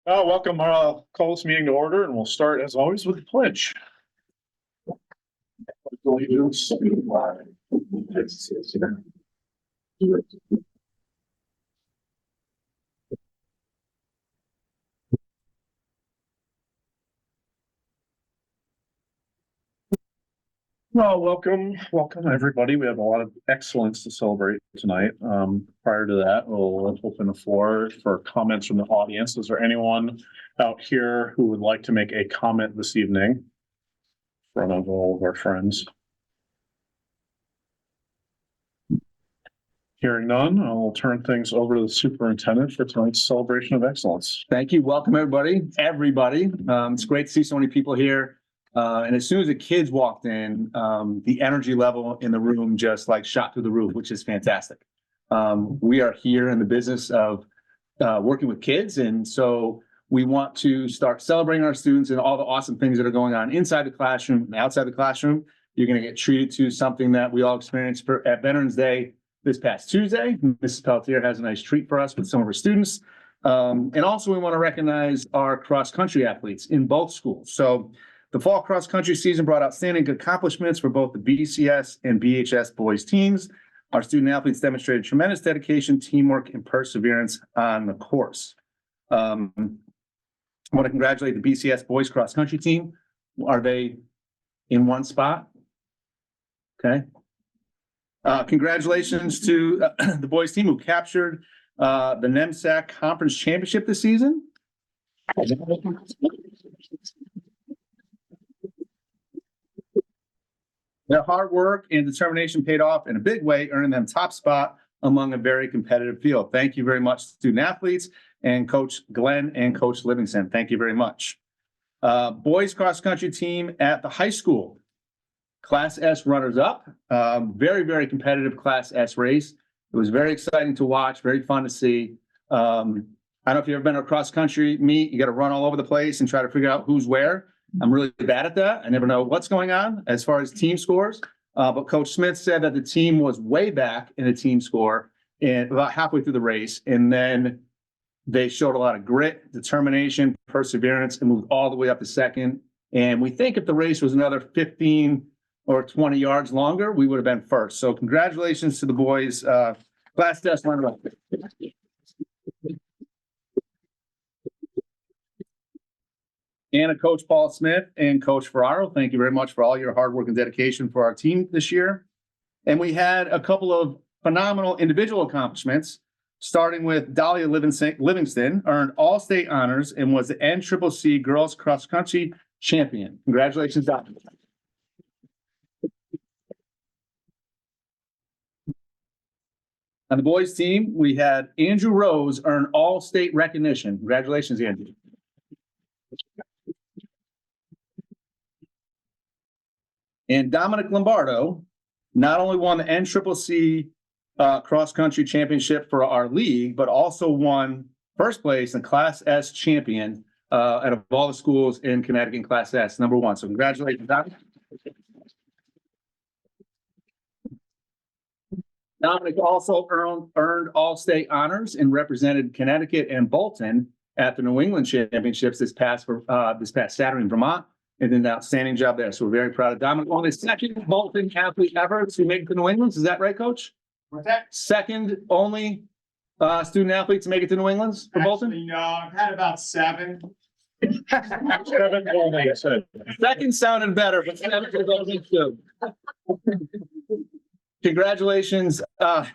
Welcome. Call this meeting to order, and we'll start as always with the pledge. Allegiance to the flag of the United States of America. Well, welcome everybody. We have a lot of excellence to celebrate tonight. Prior to that, we'll open the floor for comments from the audience. Is there anyone out here who would like to make a comment this evening in front of all of our friends? Hearing none, I'll turn things over to the superintendent for tonight's celebration of excellence. Thank you. Welcome, everybody. It's great to see so many people here. And as soon as the kids walked in, the energy level in the room just like shot through the roof, which is fantastic. We are here in the business of working with kids. And so we want to start celebrating our students and all the awesome things that are going on inside the classroom and outside the classroom. You're going to get treated to something that we all experienced at Veterans Day this past Tuesday. Mrs. Pelletier has a nice treat for us with some of her students. And also we want to recognize our cross-country athletes in both schools. So the fall cross-country season brought outstanding accomplishments for both the BCS and BHS boys teams. Our student athletes demonstrated tremendous dedication, teamwork, and perseverance on the course. I want to congratulate the BCS boys cross-country team. Are they in one spot? Okay. Congratulations to the boys team who captured the NEMSAC Conference Championship this season. Their hard work and determination paid off in a big way, earning them top spot among a very competitive field. Thank you very much, student athletes and Coach Glenn and Coach Livingston. Thank you very much. Boys cross-country team at the high school. Class S runners up, very, very competitive Class S race. It was very exciting to watch, very fun to see. I don't know if you've ever been to a cross country meet, you got to run all over the place and try to figure out who's where. I'm really bad at that. I never know what's going on as far as team scores. But Coach Smith said that the team was way back in the team score and about halfway through the race. And then they showed a lot of grit, determination, perseverance, and moved all the way up to second. And we think if the race was another 15 or 20 yards longer, we would have been first. So congratulations to the boys. Class S runner up. And Coach Paul Smith and Coach Ferraro, thank you very much for all your hard work and dedication for our team this year. And we had a couple of phenomenal individual accomplishments, starting with Dahlia Livingston, earned all-state honors and was the NCCC Girls Cross Country Champion. Congratulations, Dahlia. On the boys team, we had Andrew Rose earn all-state recognition. Congratulations, Andrew. And Dominic Lombardo not only won the NCCC cross-country championship for our league, but also won first place in Class S champion out of all the schools in Connecticut in Class S, number one. So congratulations, Dominic. Dominic also earned all-state honors and represented Connecticut and Bolton at the New England Championships this past Saturday in Vermont. And did an outstanding job there. So we're very proud of Dominic. Only the second Bolton athlete ever to make it to New England. Is that right, Coach? What's that? Second only student athlete to make it to New England for Bolton? Actually, no, I've had about 7. 7 only, I said. Second sounded better, but 7 for Bolton too. Congratulations, Dom,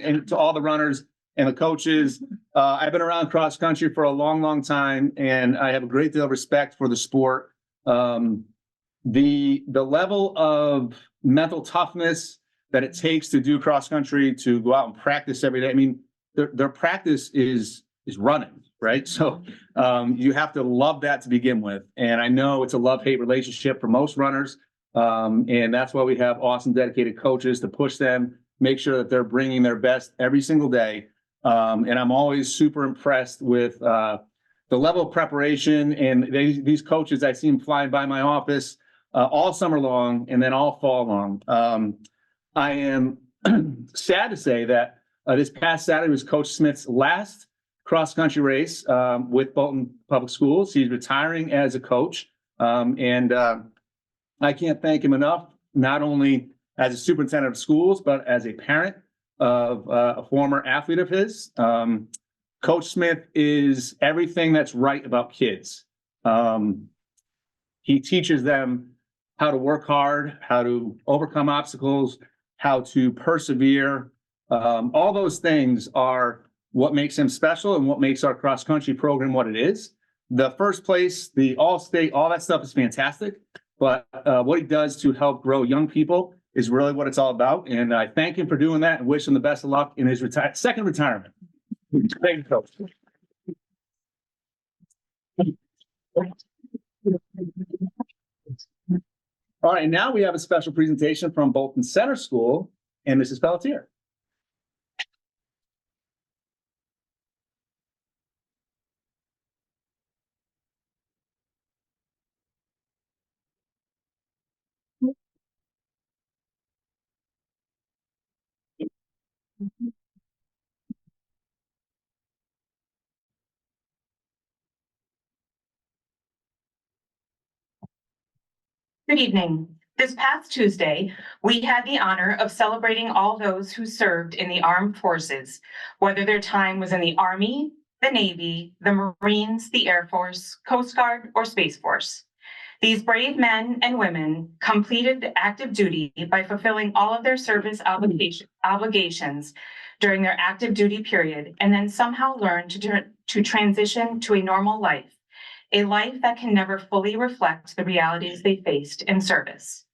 and to all the runners and the coaches. I've been around cross country for a long, long time, and I have a great deal of respect for the sport. The level of mental toughness that it takes to do cross country, to go out and practice every day. I mean, their practice is running, right? So you have to love that to begin with. And I know it's a love-hate relationship for most runners. And that's why we have awesome, dedicated coaches to push them, make sure that they're bringing their best every single day. And I'm always super impressed with the level of preparation. And these coaches, I see them flying by my office all summer long and then all fall long. I am sad to say that this past Saturday was Coach Smith's last cross-country race with Bolton Public Schools. He's retiring as a coach. And I can't thank him enough, not only as a superintendent of schools, but as a parent of a former athlete of his. Coach Smith is everything that's right about kids. He teaches them how to work hard, how to overcome obstacles, how to persevere. All those things are what makes him special and what makes our cross-country program what it is. The first place, the all-state, all that stuff is fantastic. But what he does to help grow young people is really what it's all about. And I thank him for doing that and wish him the best of luck in his second retirement. Thank you, Coach. All right, now we have a special presentation from Bolton Center School and Mrs. Pelletier. Good evening. This past Tuesday, we had the honor of celebrating all those who served in the armed forces, whether their time was in the Army, the Navy, the Marines, the Air Force, Coast Guard, or Space Force. These brave men and women completed active duty by fulfilling all of their service obligations during their active duty period, and then somehow learned to transition to a normal life. A life that can never fully reflect the realities they faced in service.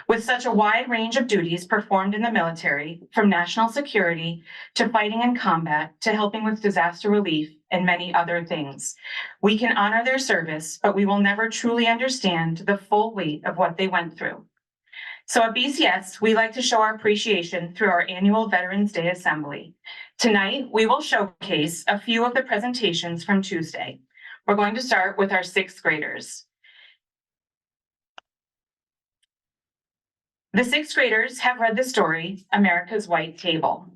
With such a wide range of duties performed in the military, from national security to fighting in combat to helping with disaster relief and many other things, we can honor their service, but we will never truly understand the full weight of what they went through. So at BCS, we like to show our appreciation through our annual Veterans Day Assembly. Tonight, we will showcase a few of the presentations from Tuesday. We're going to start with our sixth graders. The sixth graders have read the story, America's White Table.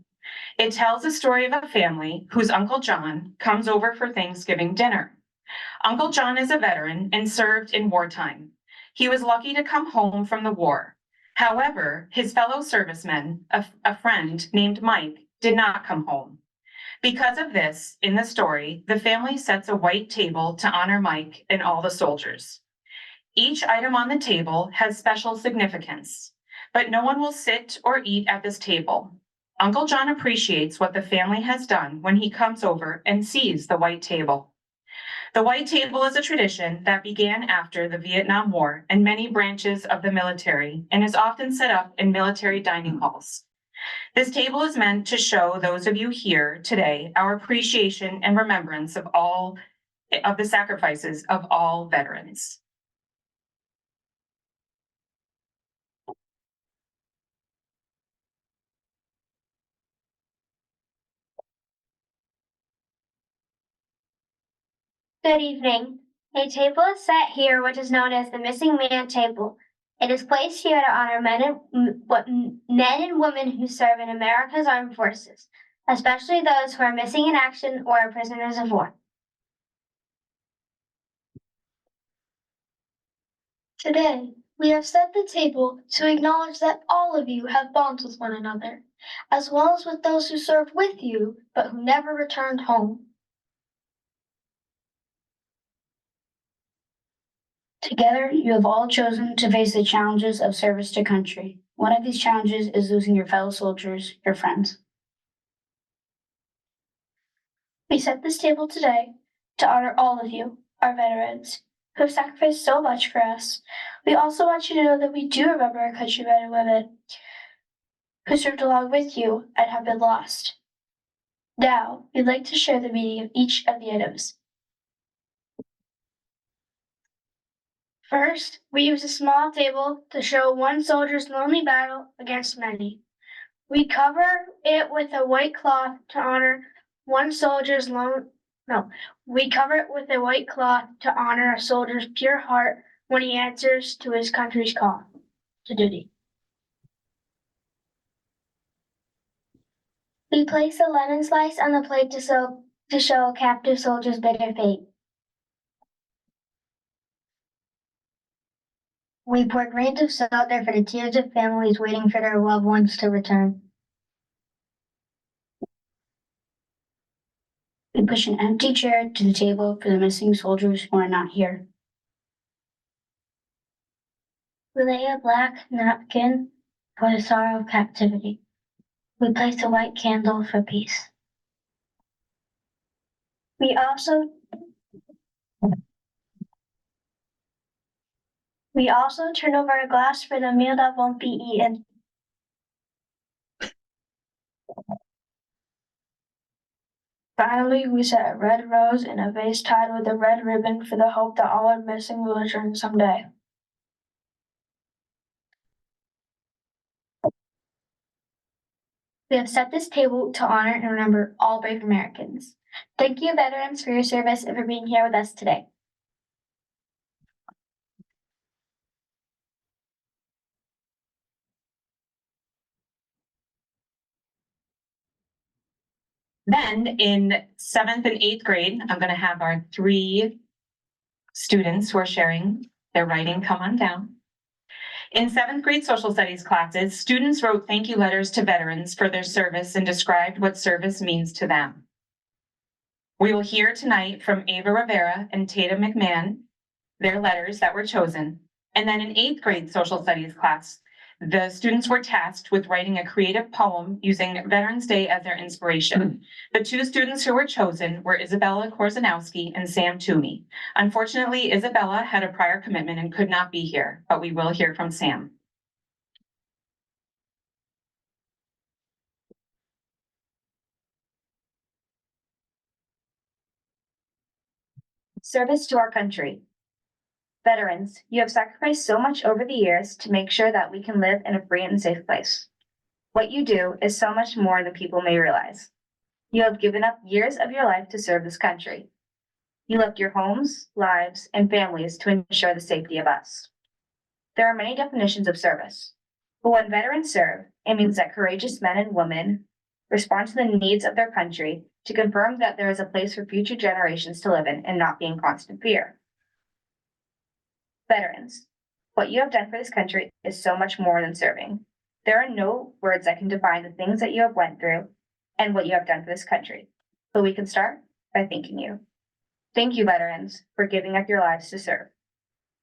It tells the story of a family whose Uncle John comes over for Thanksgiving dinner. Uncle John is a veteran and served in wartime. He was lucky to come home from the war. However, his fellow servicemen, a friend named Mike, did not come home. Because of this, in the story, the family sets a white table to honor Mike and all the soldiers. Each item on the table has special significance, but no one will sit or eat at this table. Uncle John appreciates what the family has done when he comes over and sees the white table. The white table is a tradition that began after the Vietnam War in many branches of the military and is often set up in military dining halls. This table is meant to show those of you here today our appreciation and remembrance of all of the sacrifices of all veterans. Good evening. A table is set here which is known as the Missing Man Table. It is placed here to honor men and women who serve in America's armed forces, especially those who are missing in action or are prisoners of war. Today, we have set the table to acknowledge that all of you have bonds with one another, as well as with those who served with you but who never returned home. Together, you have all chosen to face the challenges of service to country. One of these challenges is losing your fellow soldiers, your friends. We set this table today to honor all of you, our veterans, who have sacrificed so much for us. We also want you to know that we do remember our countrymen and women who served along with you and have been lost. Now, we'd like to share the meaning of each of the items. First, we use a small table to show one soldier's lonely battle against many. We cover it with a white cloth to honor we cover it with a white cloth to honor a soldier's pure heart when he answers to his country's call to duty. We place a lemon slice on the plate to to show a captive soldier's bitter fate. We pour grains of salt there for the tears of families waiting for their loved ones to return. We push an empty chair to the table for the missing soldiers who are not here. We lay a black napkin for the sorrow of captivity. We place a white candle for peace. We also turn over a glass for the meal that won't be eaten. Finally, we set a red rose in a vase tied with a red ribbon for the hope that all our missing will return someday. We have set this table to honor and remember all brave Americans. Thank you, veterans, for your service and for being here with us today. Then in 7th and 8th grade, I'm going to have our 3 students who are sharing their writing come on down. In 7th grade social studies classes, students wrote thank you letters to veterans for their service and described what service means to them. We will hear tonight from Ava Rivera and Tata McMahon, their letters that were chosen. And then in 8th grade social studies class, the students were tasked with writing a creative poem using Veterans Day as their inspiration. The 2 students who were chosen were Isabella Korzanowski and Sam Toomey. Unfortunately, Isabella had a prior commitment and could not be here, but we will hear from Sam. Service to our country. Veterans, you have sacrificed so much over the years to make sure that we can live in a free and safe place. What you do is so much more than people may realize. You have given up years of your life to serve this country. You left your homes, lives, and families to ensure the safety of us. There are many definitions of service, but when veterans serve, it means that courageous men and women respond to the needs of their country to confirm that there is a place for future generations to live in and not be in constant fear. Veterans, what you have done for this country is so much more than serving. There are no words that can define the things that you have went through and what you have done for this country, but we can start by thanking you. Thank you, veterans, for giving up your lives to serve.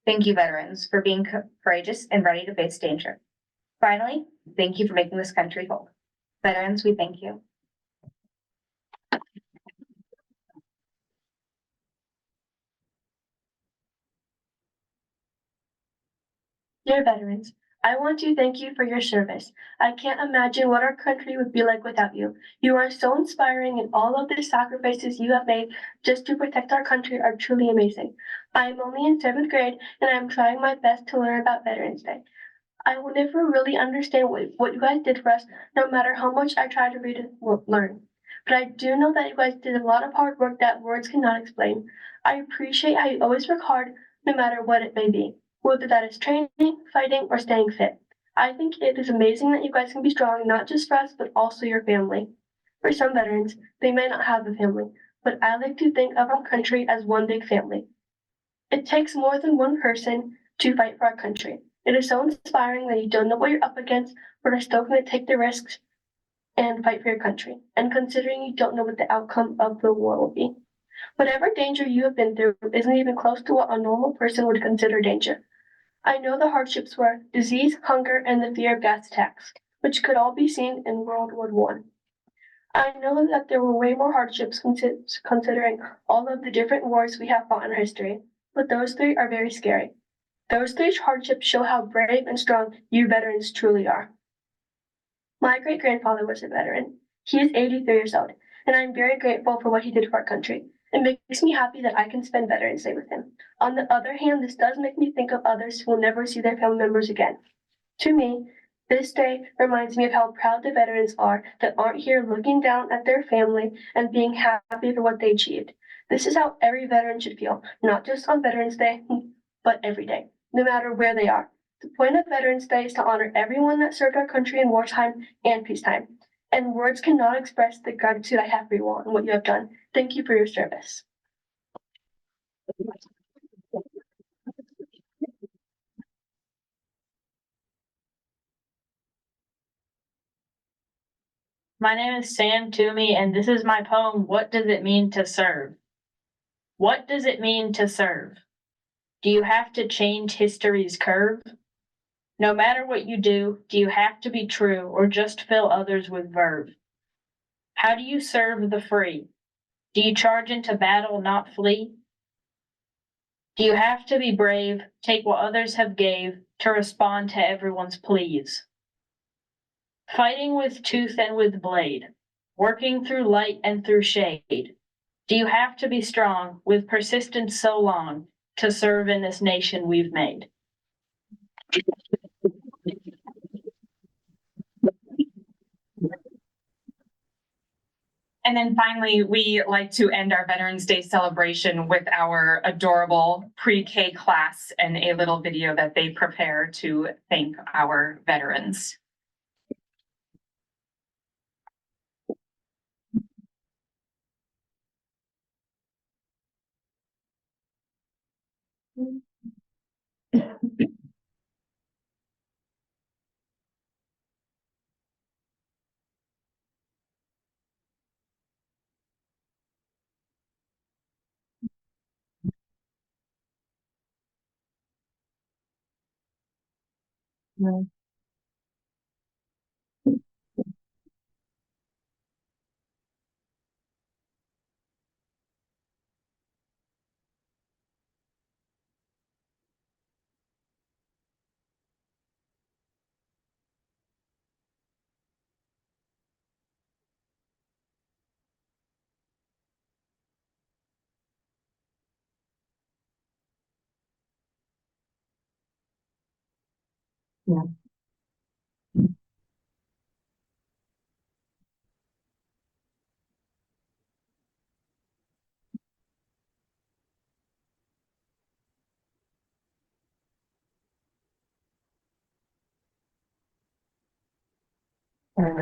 Thank you, veterans, for being courageous and ready to face danger. Finally, thank you for making this country whole. Veterans, we thank you. Dear veterans, I want to thank you for your service. I can't imagine what our country would be like without you. You are so inspiring, and all of the sacrifices you have made just to protect our country are truly amazing. I am only in 7th grade, and I am trying my best to learn about Veterans Day. I will never really understand what you guys did for us, no matter how much I try to read and learn. But I do know that you guys did a lot of hard work that words cannot explain. I appreciate how you always work hard, no matter what it may be, whether that is training, fighting, or staying fit. I think it is amazing that you guys can be strong, not just for us, but also your family. For some veterans, they may not have a family, but I like to think of our country as one big family. It takes more than one person to fight for our country. It is so inspiring that you don't know what you're up against, but are still going to take the risks and fight for your country. And considering you don't know what the outcome of the war will be. Whatever danger you have been through isn't even close to what a normal person would consider danger. I know the hardships were disease, hunger, and the fear of gas attacks, which could all be seen in World War I. I know that there were way more hardships considering all of the different wars we have fought in our history, but those 3 are very scary. Those 3 hardships show how brave and strong you veterans truly are. My great-grandfather was a veteran. He is 83 years old, and I'm very grateful for what he did for our country. It makes me happy that I can spend Veterans Day with him. On the other hand, this does make me think of others who will never see their family members again. To me, this day reminds me of how proud the veterans are that aren't here looking down at their family and being happy for what they achieved. This is how every veteran should feel, not just on Veterans Day, but every day, no matter where they are. The point of Veterans Day is to honor everyone that served our country in wartime and peacetime. and words cannot express the gratitude I have for you all and what you have done. Thank you for your service. My name is Sam Toomey, and this is my poem, What Does It Mean to Serve? What does it mean to serve? Do you have to change history's curve? No matter what you do you have to be true or just fill others with verve? How do you serve the free? Do you charge into battle, not flee? Do you have to be brave, take what others have gave to respond to everyone's pleas? Fighting with tooth and with blade, working through light and through shade. Do you have to be strong with persistence so long to serve in this nation we've made? And then finally, we like to end our Veterans Day celebration with our adorable pre-K class and a little video that they prepare to thank our veterans.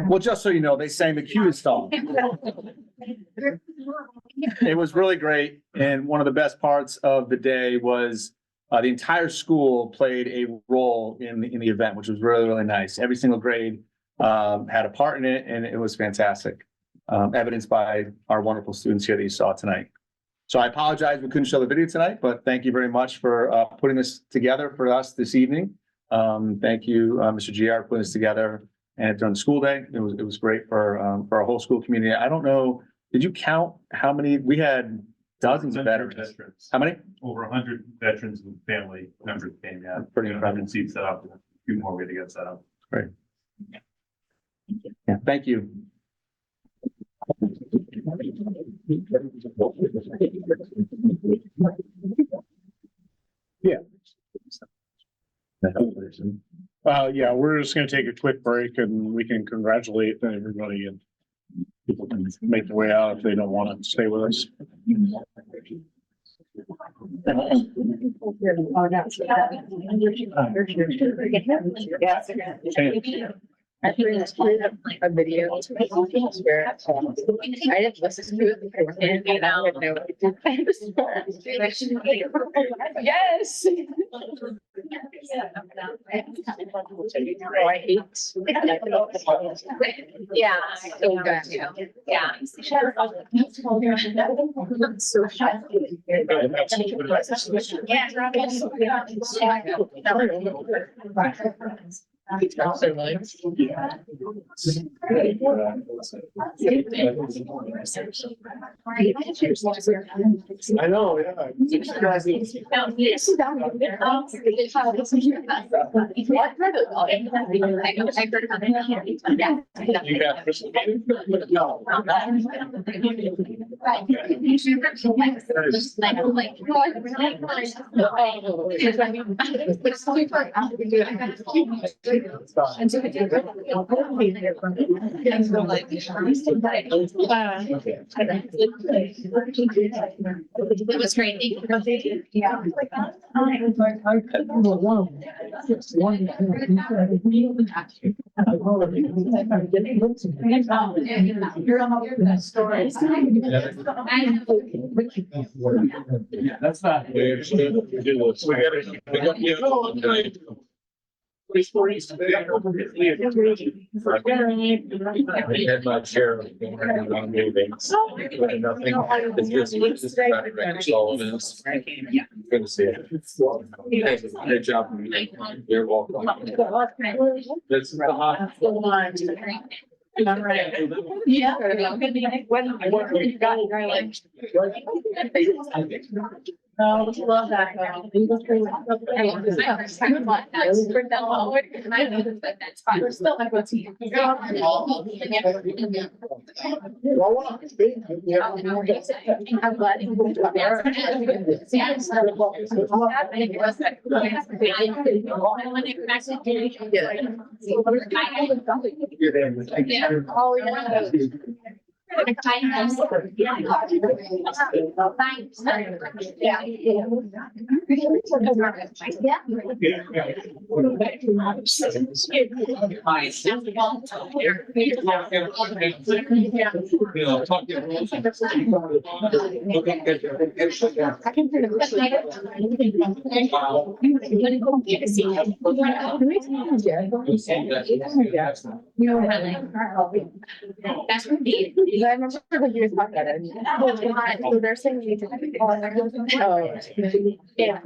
Well, just so you know, they sang the cutest song. It was really great, and one of the best parts of the day was the entire school played a role in the event, which was really, really nice. Every single grade had a part in it, and it was fantastic. Evidenced by our wonderful students here that you saw tonight. So I apologize we couldn't show the video tonight, but thank you very much for putting this together for us this evening. Thank you, Mr. GR, for putting this together and during the school day. It was great for our whole school community. I don't know, did you count how many? We had dozens of veterans. How many? Over 100 veterans and family members came out. Pretty incredible. 100 seats set up, and a few more way to get set up. Yeah, thank you. Yeah, we're just gonna take a quick break and we can congratulate everybody and people can make their way out if they don't want to stay with us. I video. I didn't listen to it. And I don't know. Yes. I hate. Yeah. So good. Yeah. So I know, yeah. You got Crystal? No. It was great. Thank you. Yeah. That's not. I had my chair. I'm moving. Nothing. It's just that's all it is. Good to see you. Great job. You're welcome. That's the hot. Yeah. You got it, right, like. Oh, love that. That's fine. We're still like, what's he? I'm glad. Oh, yeah. That's what me. I remember when you were talking about it. So they're saying you need to. Oh. Yeah.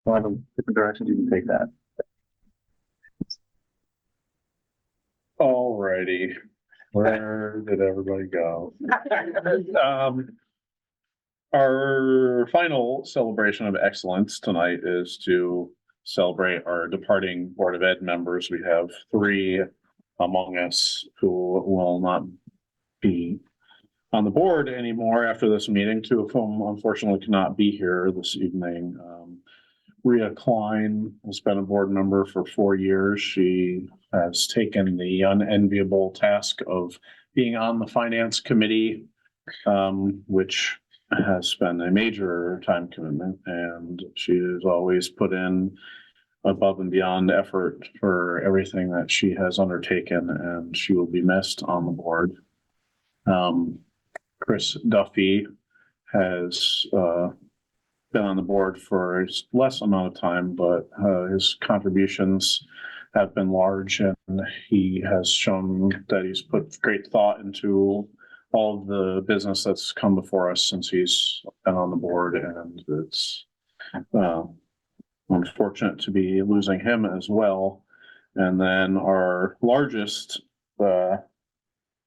One of the different directions you can take that. Alrighty, where did everybody go? Our final celebration of excellence tonight is to celebrate our departing Board of Ed members. We have 3 among us who will not be on the board anymore after this meeting, 2 of whom unfortunately cannot be here this evening. Rhea Klein has been a board member for 4 years. She has taken the unenviable task of being on the finance committee, which has been a major time commitment, and she has always put in above and beyond effort for everything that she has undertaken, and she will be missed on the board. Chris Duffy has been on the board for a less amount of time, but his contributions have been large, and he has shown that he's put great thought into all of the business that's come before us since he's been on the board, and it's, unfortunate to be losing him as well. And then our largest,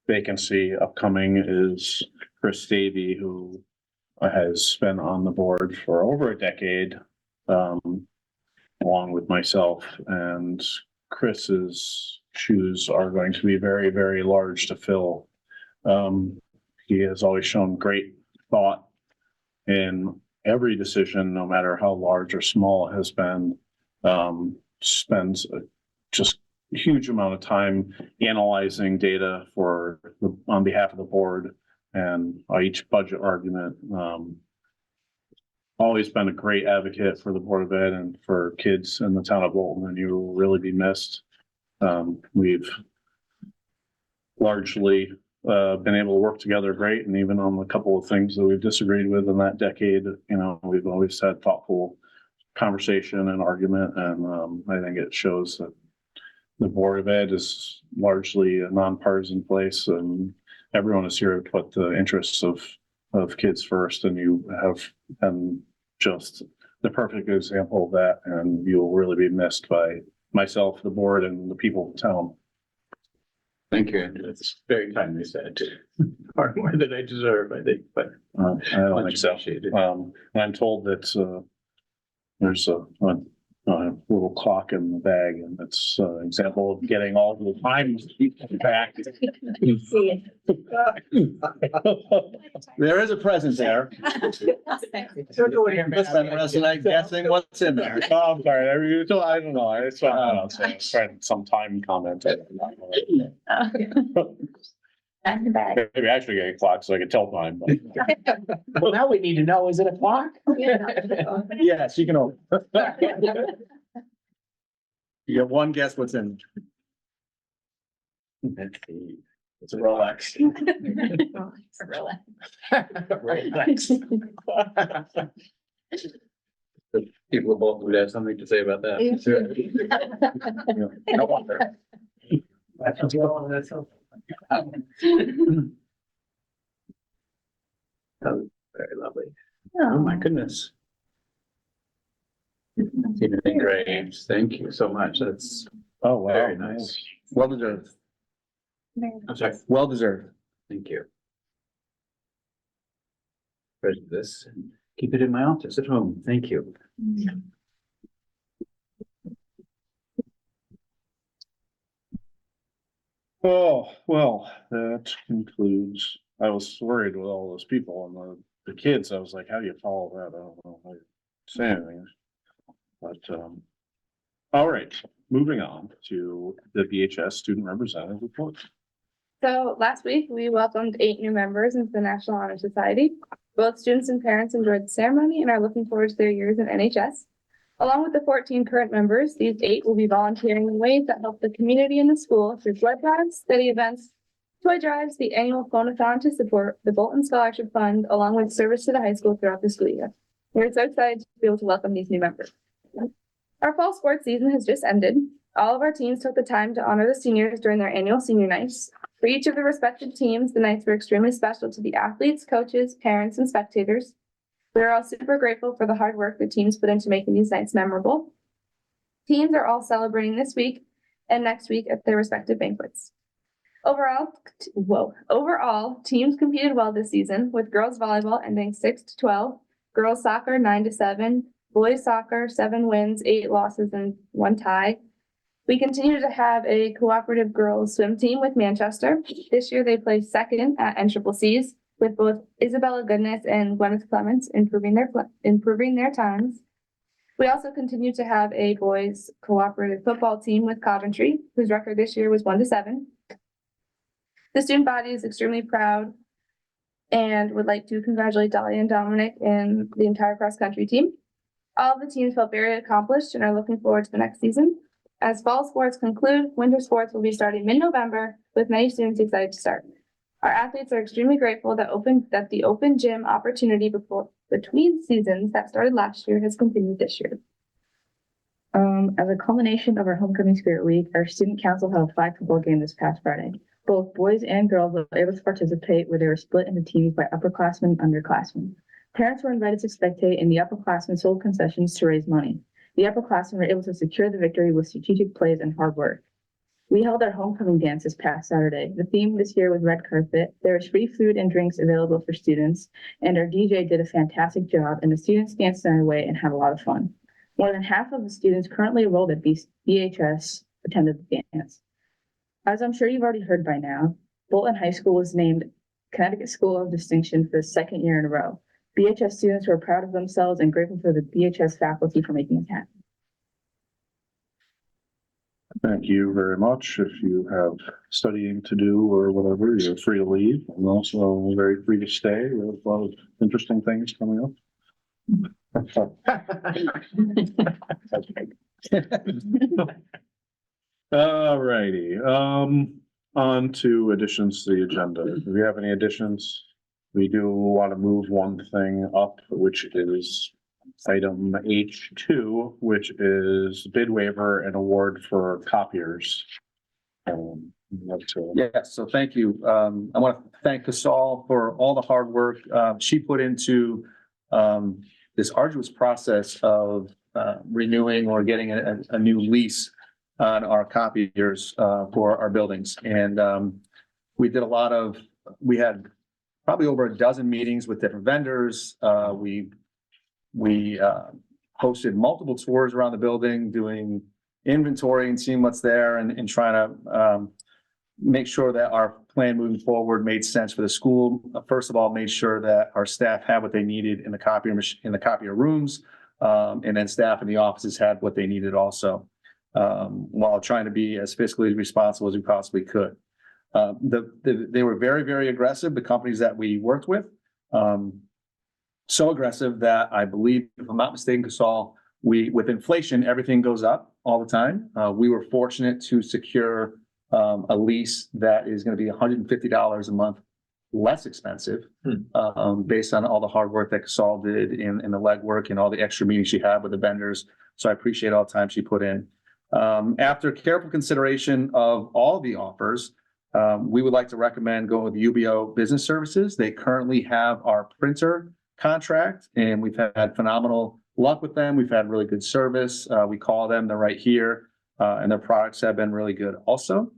vacancy upcoming is Chris Davy, who has been on the board for over a decade, along with myself, and Chris's shoes are going to be very, very large to fill. He has always shown great thought in every decision, no matter how large or small it has been. Spends just a huge amount of time analyzing data on behalf of the board and each budget argument. Always been a great advocate for the Board of Ed and for kids in the town of Bolton, and you will really be missed. We've largely been able to work together great, and even on a couple of things that we've disagreed with in that decade, we've always had thoughtful conversation and argument, and I think it shows that the Board of Ed is largely a nonpartisan place, and everyone is here to put the interests of kids first, and you have been just the perfect example of that, and you will really be missed by myself, the board, and the people of the town. Thank you, Andrew. It's very kindly said. Far more than I deserve, I think, but. I don't much think so. appreciated. I'm told that there's a little clock in the bag, and it's an example of getting all the time back. There is a present there. And I'm guessing what's in there. Oh, I'm sorry. I don't know. I was trying some time comment. Maybe I should get a clock so I can tell time. Well, now we need to know, is it a clock? Yes, you can. You get one guess what's in. It's a Rolex. People both would have something to say about that. No wonder. That was very lovely. Oh, my goodness. It's engraved. Thank you so much. That's Oh, wow. very nice. Well deserved. I'm sorry. Well deserved. Thank you. Treasure this and keep it in my office at home. Thank you. Oh, well, that concludes, I was worried with all those people and the kids. I was like, how do you follow that? I don't know how to say anything. But, all right, moving on to the VHS Student Representative Report. So last week, we welcomed 8 new members into the National Honor Society. Both students and parents enjoyed the ceremony and are looking forward to their years in NHS. Along with the 14 current members, these 8 will be volunteering in ways that help the community and the school through blood drives, study events, toy drives, the annual phone-a-thon to support the Bolton Scholarship Fund, along with service to the high school throughout the school year. We're so excited to be able to welcome these new members. Our fall sports season has just ended. All of our teams took the time to honor the seniors during their annual senior nights. For each of the respective teams, the nights were extremely special to the athletes, coaches, parents, and spectators. We are all super grateful for the hard work the teams put into making these nights memorable. Teams are all celebrating this week and next week at their respective banquets. Overall, teams competed well this season, with girls volleyball ending 6-12, girls soccer 9-7, boys soccer 7 wins, 8 losses, and 1 tie. We continue to have a cooperative girls swim team with Manchester. This year they placed second at NCCC's, with both Isabella Goodness and Gwyneth Clements improving their times. We also continue to have a boys cooperative football team with Coventry, whose record this year was 1-7. The student body is extremely proud and would like to congratulate Dahlia and Dominic and the entire cross-country team. All of the teams felt very accomplished and are looking forward to the next season. As fall sports conclude, winter sports will be starting mid-November, with many students excited to start. Our athletes are extremely grateful that the open gym opportunity between seasons that started last year has continued this year. As a culmination of our Homecoming Spirit Week, our student council held a flag football game this past Friday. Both boys and girls were able to participate where they were split into teams by upperclassmen and underclassmen. Parents were invited to spectate and the upperclassmen sold concessions to raise money. The upperclassmen were able to secure the victory with strategic plays and hard work. We held our homecoming dance this past Saturday. The theme this year was red carpet. There was free food and drinks available for students, and our DJ did a fantastic job, and the students danced their way and had a lot of fun. More than half of the students currently enrolled at BHS attended the dance. As I'm sure you've already heard by now, Bolton High School was named Connecticut School of Distinction for the second year in a row. BHS students were proud of themselves and grateful for the BHS faculty for making it happen. Thank you very much. If you have studying to do or whatever, you're free to leave. And also very free to stay. We have a lot of interesting things coming up. All righty, on to additions to the agenda. Do we have any additions? We do want to move one thing up, which is item H2, which is bid waiver and award for copiers. Yes, so thank you. I want to thank Casal for all the hard work she put into this arduous process of renewing or getting a new lease on our copiers for our buildings. And we did we had probably over a dozen meetings with different vendors. We hosted multiple tours around the building, doing inventory and seeing what's there and trying to make sure that our plan moving forward made sense for the school. First of all, made sure that our staff had what they needed in the copier rooms, and then staff in the offices had what they needed also, while trying to be as fiscally responsible as we possibly could. They were very, very aggressive, the companies that we worked with. So aggressive that I believe, if I'm not mistaken, Casal, with inflation, everything goes up all the time. We were fortunate to secure a lease that is going to be $150 a month less expensive, based on all the hard work that Casal did in the legwork and all the extra meetings she had with the vendors. So I appreciate all the time she put in. After careful consideration of all the offers, we would like to recommend going with UBO Business Services. They currently have our printer contract, and we've had phenomenal luck with them. We've had really good service. We call them, they're right here, and their products have been really good also.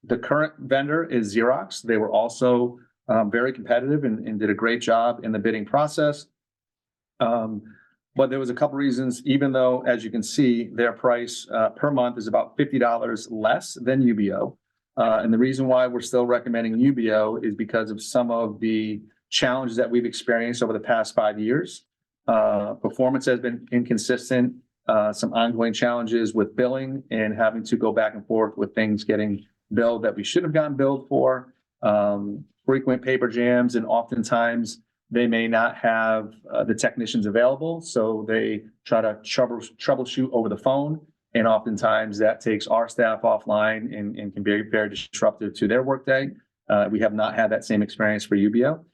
The current vendor is Xerox. They were also very competitive and did a great job in the bidding process. But there was a couple reasons, even though, as you can see, their price per month is about $50 less than UBO. And the reason why we're still recommending UBO is because of some of the challenges that we've experienced over the past 5 years. Performance has been inconsistent, some ongoing challenges with billing and having to go back and forth with things getting billed that we should have gotten billed for, frequent paper jams, and oftentimes they may not have the technicians available. So they try to troubleshoot over the phone. And oftentimes that takes our staff offline and can be very disruptive to their workday. We have not had that same experience for UBO.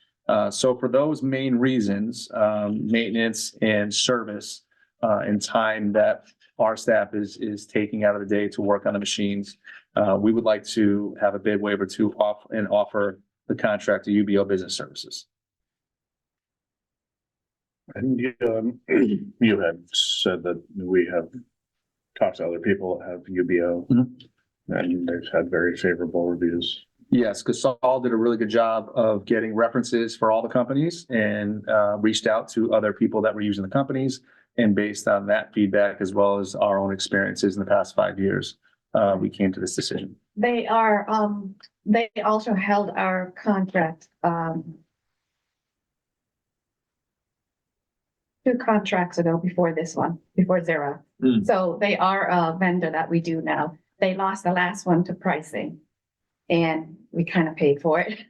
So for those main reasons, maintenance and service and time that our staff is taking out of the day to work on the machines, we would like to have a bid waiver to offer the contract to UBO Business Services. And you had said that we have talked to other people that have UBO, and they've had very favorable reviews. Yes, Casal did a really good job of getting references for all the companies and reached out to other people that were using the companies. And based on that feedback, as well as our own experiences in the past 5 years, we came to this decision. They also held our contract, 2 contracts ago before this one, before Xerox. So they are a vendor that we do now. They lost the last one to pricing, and we kind of paid for it.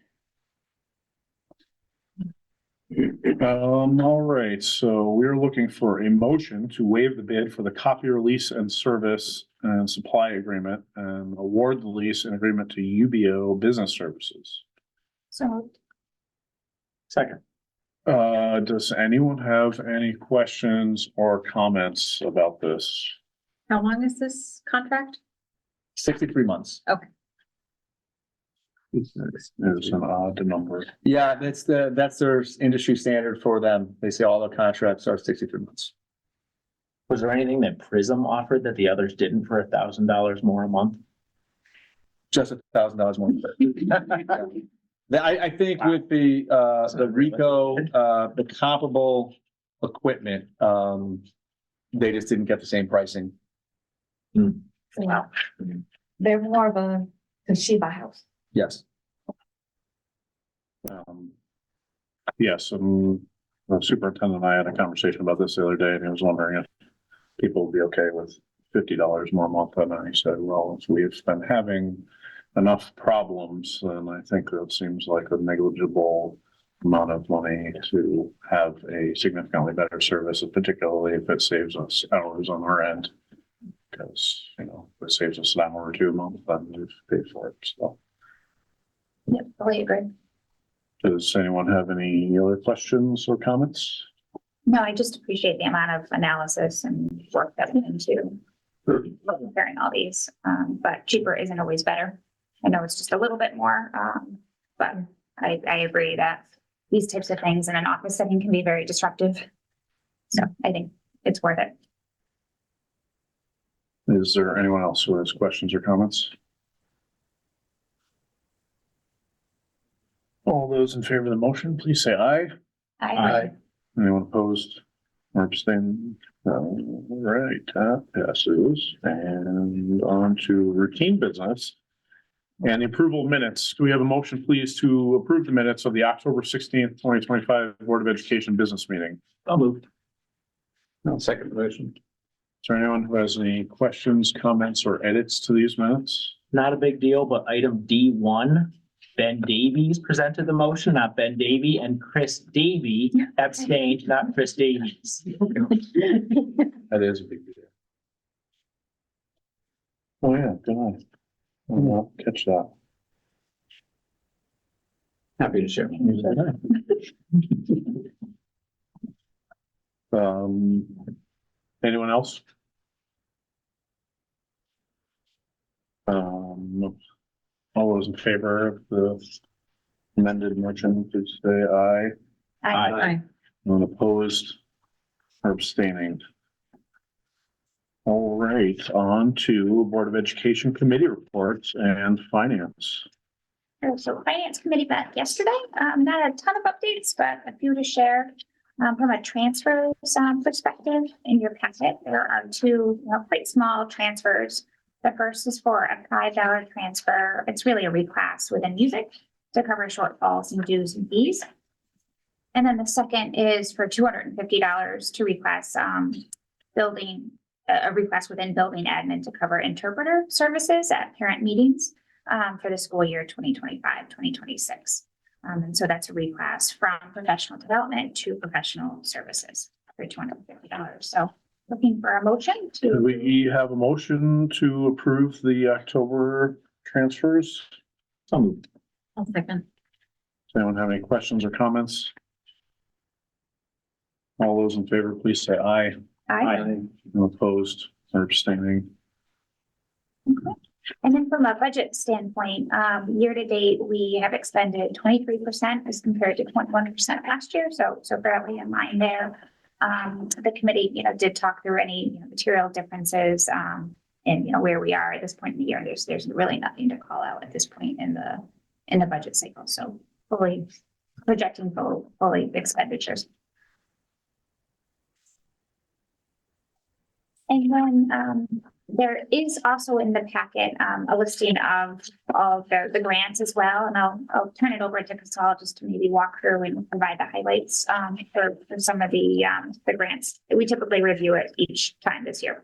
All right, so we're looking for a motion to waive the bid for the copier lease and service and supply agreement and award the lease and agreement to UBO Business Services. So. Second. Does anyone have any questions or comments about this? How long is this contract? 63 months. Okay. It's an odd number. Yeah, that's their industry standard for them. They say all their contracts are 63 months. Was there anything that Prism offered that the others didn't for $1,000 more a month? Just $1,000 more. I think with the Rico, the comparable equipment, they just didn't get the same pricing. Wow. They're more of a Toshiba house. Yes. Yes, the superintendent and I had a conversation about this the other day, and he was wondering if people would be okay with $50 more a month. And he said, well, if we've been having enough problems, then I think that seems like a negligible amount of money to have a significantly better service, particularly if it saves us hours on our end. Because, if it saves us an hour or two a month, then we've paid for it, so. Yep, fully agree. Does anyone have any other questions or comments? No, I just appreciate the amount of analysis and work that went into comparing all these. But cheaper isn't always better. I know it's just a little bit more, but I agree that these types of things in an office setting can be very disruptive. So I think it's worth it. Is there anyone else who has questions or comments? All those in favor of the motion, please say aye. Aye. Anyone opposed or abstaining? All right, that passes. And on to routine business and the approval of minutes. Do we have a motion, please, to approve the minutes of the October 16th, 2025 Board of Education business meeting? I'll move. No, second motion. Is there anyone who has any questions, comments, or edits to these minutes? Not a big deal, but item D1, Ben Davies presented the motion, not Ben Davy, and Chris Davy abstained, not Chris Davies. That is a big deal. Oh, yeah, good eye. I'll catch that. Happy to share. Anyone else? All those in favor of the amended motion, please say aye. Aye. Anyone opposed or abstaining? All right, on to Board of Education Committee reports and finance. So Finance Committee met yesterday. Not a ton of updates, but a few to share. From a transfers perspective, in your packet, there are two quite small transfers. The first is for a $5 transfer. It's really a reclass within music to cover shortfalls in dues and fees. And then the second is for $250 to reclass a reclass within building admin to cover interpreter services at parent meetings for the school year 2025-2026. And so that's a reclass from professional development to professional services for $250. So looking for a motion Do to. we have a motion to approve the October transfers? I'll second. Does anyone have any questions or comments? All those in favor, please say aye. Aye. No opposed or abstaining? And then from a budget standpoint, year to date, we have expended 23% as compared to 21% last year. So fairly in line there. The committee, did talk through any material differences, and where we are at this point in the year. There's really nothing to call out at this point in the budget cycle. So fully projecting fully expenditures. And then there is also in the packet a listing of all the grants as well. And I'll turn it over to Casal just to maybe walk through and provide the highlights for some of the grants. We typically review it each time this year.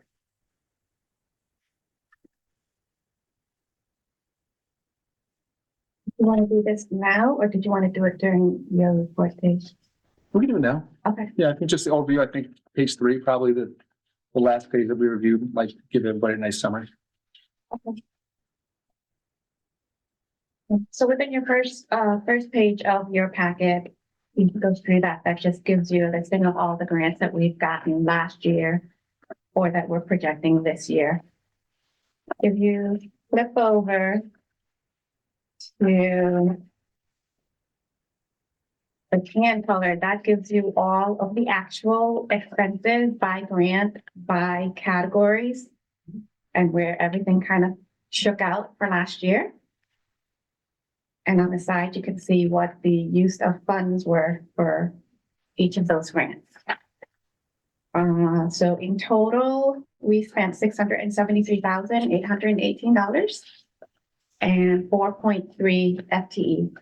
You want to do this now, or did you want to do it during your report stage? We can do it now. Okay. Yeah, I think just the overview, I think page 3, probably the last page that we reviewed, like give everybody a nice summary. Okay. So within your first page of your packet, you can go through that. That just gives you a listing of all the grants that we've gotten last year or that we're projecting this year. If you flip over to the tan color, that gives you all of the actual expenses by grant, by categories, and where everything kind of shook out for last year. And on the side, you can see what the use of funds were for each of those grants. So in total, we spent $673,818 and 4.3 FTE.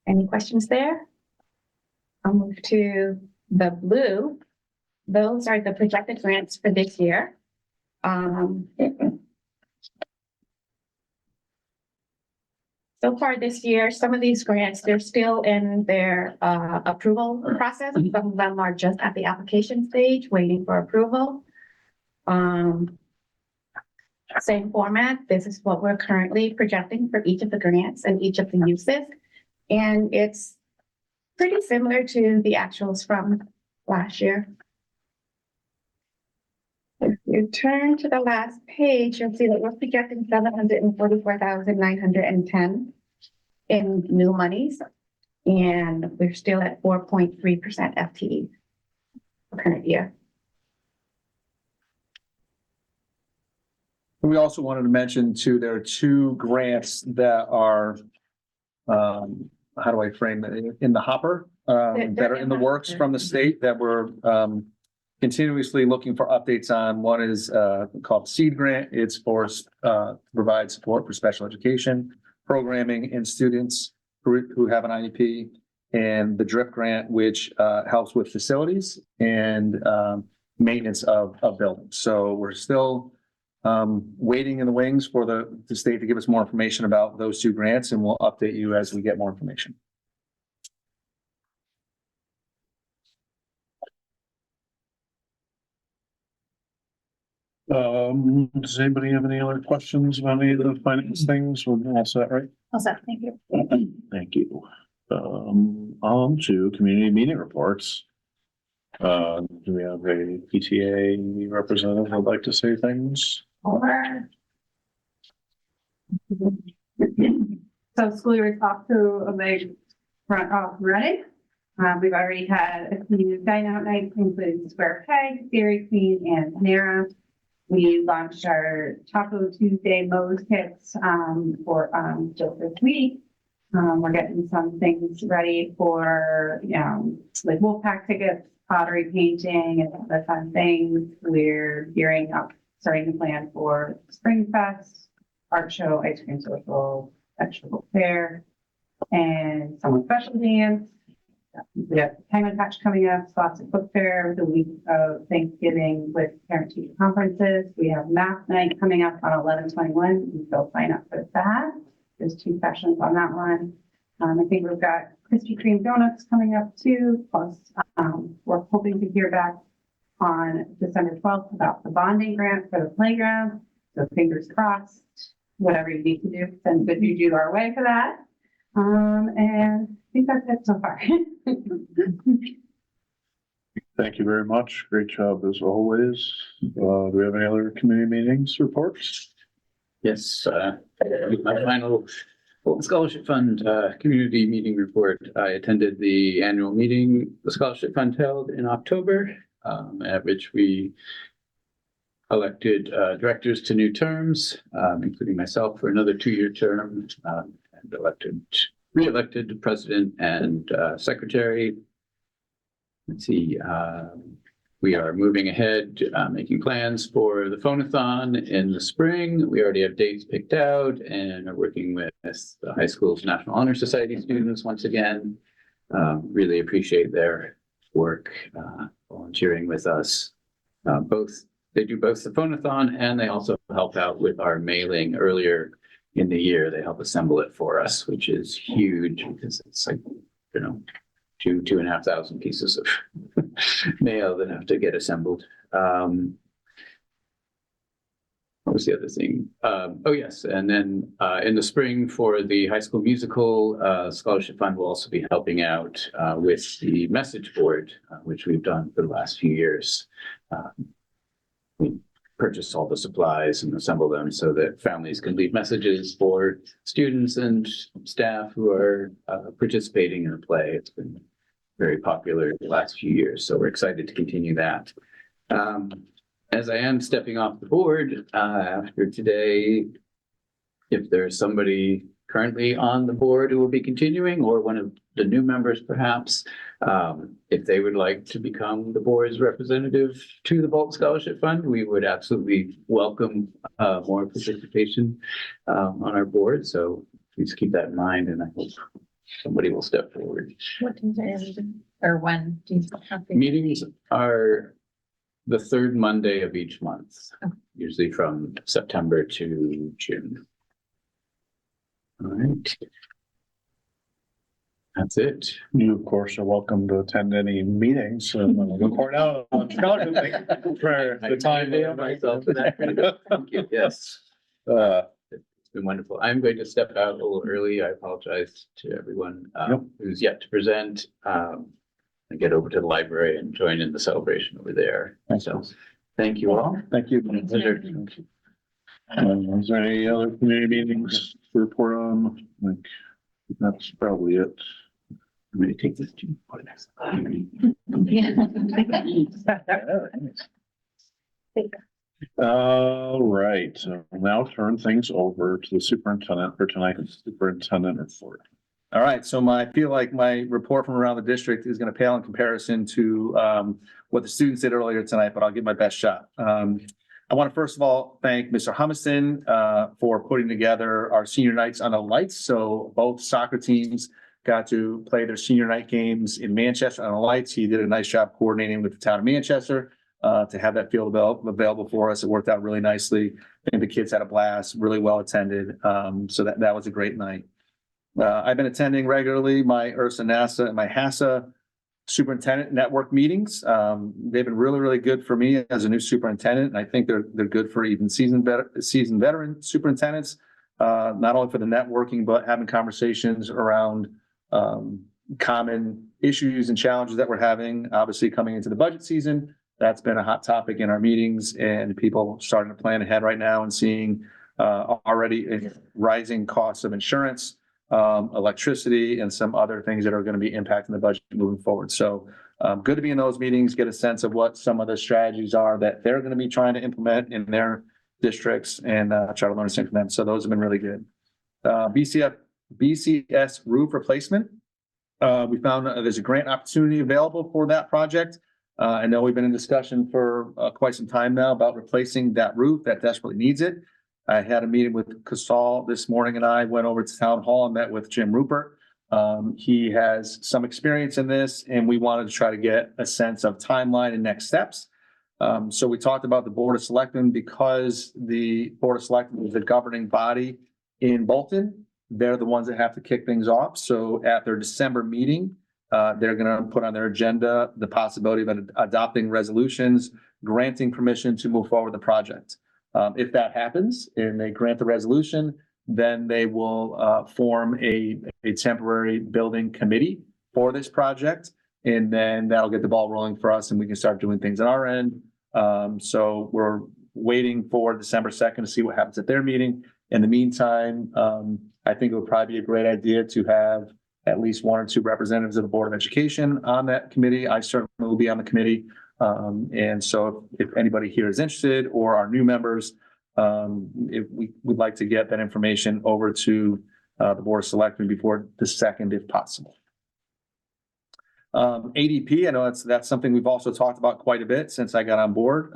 Any questions there? I'll move to the blue. Those are the projected grants for this year. So far this year, some of these grants, they're still in their approval process. Some of them are just at the application stage, waiting for approval. Same format. This is what we're currently projecting for each of the grants and each of the uses. And it's pretty similar to the actuals from last year. If you turn to the last page, you'll see that we're projecting 744,910 in new monies, and we're still at 4.3% FTE for current year. We also wanted to mention too, there are two grants that are, how do I frame it, in the hopper, that are in the works from the state that we're continuously looking for updates on. One is called SEED grant. It's for to provide support for special education programming and students who have an IEP, and the DRIP grant, which helps with facilities and maintenance of buildings. So we're still waiting in the wings for the state to give us more information about those two grants, and we'll update you as we get more information. Does anybody have any other questions about any of the finance things? We're all set, right? All set, thank you. Thank you. On to community meeting reports. Do we have a PTA representative who'd like to say things? So school year is off to a big front off running. We've already had a community dine out night, including Square Peg, Dairy Queen, and Panera. We launched our Taco Tuesday Moe's kits for just this week. We're getting some things ready for, like Wolfpack tickets, pottery painting, and other fun things. We're gearing up, starting to plan for Spring Fest, art show, ice cream social, vegetable fair, and summer special dance. We have Penguin Patch coming up, Scholastic Book Fair, the week of Thanksgiving with parent-teacher conferences. We have Math Night coming up on 11/21. You can still sign up for that. There's 2 sessions on that one. I think we've got Krispy Kreme donuts coming up too. Plus, we're hoping to hear back on December 12th about the bonding grant for the playground. So fingers crossed, whatever you need to do, send good juju our way for that. And I think that's it so far. Thank you very much. Great job as always. Do we have any other community meetings reports? Yes, my final Bolton Scholarship Fund community meeting report. I attended the annual meeting the Scholarship Fund held in October, at which we elected directors to new terms, including myself for another 2-year term, and re-elected president and secretary. Let's see, we are moving ahead, making plans for the phone-a-thon in the spring. We already have dates picked out and are working with the high school's National Honor Society students once again. Really appreciate their work volunteering with us. They do both the phone-a-thon and they also help out with our mailing earlier in the year. They help assemble it for us, which is huge because it's like, 2,500 pieces of mail that have to get assembled. What was the other thing? Oh yes, and then in the spring for the high school musical, Scholarship Fund will also be helping out with the message board, which we've done for the last few years. We purchase all the supplies and assemble them so that families can leave messages for students and staff who are participating in the play. It's been very popular the last few years, so we're excited to continue that. As I am stepping off the board after today, if there's somebody currently on the board who will be continuing, or one of the new members perhaps, if they would like to become the board's representative to the Bolton Scholarship Fund, we would absolutely welcome more participation on our board. So please keep that in mind, and I hope somebody will step forward. What days are you, or when? Do you have the- Meetings are the third Monday of each month, usually from September to June. All right. That's it. You, of course, are welcome to attend any meetings and report out on scholarship thing for the time. Myself for that. Thank you. Yes. It's been wonderful. I'm going to step out a little early. I apologize to everyone who's yet to present. And get over to the library and join in the celebration over there. So thank you all. Thank you. Pleasure. Is there any other community meetings to report on? Like, that's probably it. I'm going to take this to the next. All right, so we'll now turn things over to the superintendent for tonight's superintendent report. All right, so I feel like my report from around the district is going to pale in comparison to what the students did earlier tonight, but I'll give my best shot. I want to first of all thank Mr. Hummiston for putting together our senior nights on the lights. So both soccer teams got to play their senior night games in Manchester on the lights. He did a nice job coordinating with the town of Manchester to have that field available for us. It worked out really nicely. I think the kids had a blast, really well attended. So that was a great night. I've been attending regularly my Ursa NASA and my HASA superintendent network meetings. They've been really, really good for me as a new superintendent. And I think they're good for even seasoned veteran superintendents, not only for the networking, but having conversations around common issues and challenges that we're having. Obviously, coming into the budget season, that's been a hot topic in our meetings, and people starting to plan ahead right now and seeing already rising costs of insurance, electricity, and some other things that are going to be impacting the budget moving forward. So good to be in those meetings, get a sense of what some of the strategies are that they're going to be trying to implement in their districts, and try to learn something from them. So those have been really good. BCS roof replacement. We found there's a grant opportunity available for that project. I know we've been in discussion for quite some time now about replacing that roof that desperately needs it. I had a meeting with Casal this morning, and I went over to town hall and met with Jim Rupert. He has some experience in this, and we wanted to try to get a sense of timeline and next steps. So we talked about the Board of Selectmen, because the Board of Selectmen is the governing body in Bolton. They're the ones that have to kick things off. So at their December meeting, they're going to put on their agenda the possibility of adopting resolutions, granting permission to move forward the project. If that happens and they grant the resolution, then they will form a temporary building committee for this project. And then that'll get the ball rolling for us, and we can start doing things on our end. So we're waiting for December 2nd to see what happens at their meeting. In the meantime, I think it would probably be a great idea to have at least one or two representatives of the Board of Education on that committee. I certainly will be on the committee. And so if anybody here is interested, or our new members, if we would like to get that information over to the Board of Selectmen before the 2nd, if possible. ADP, I know that's something we've also talked about quite a bit since I got on board.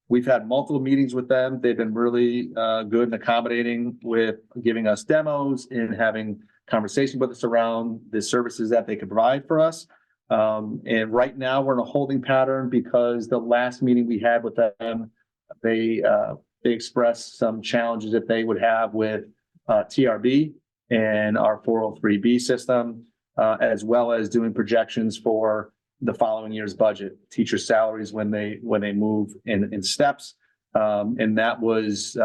We've had multiple meetings with them. They've been really good and accommodating with giving us demos and having conversation with us around the services that they can provide for us. And right now we're in a holding pattern because the last meeting we had with them, they expressed some challenges that they would have with TRB and our 403B system, as well as doing projections for the following year's budget, teacher salaries when they move in steps. And that was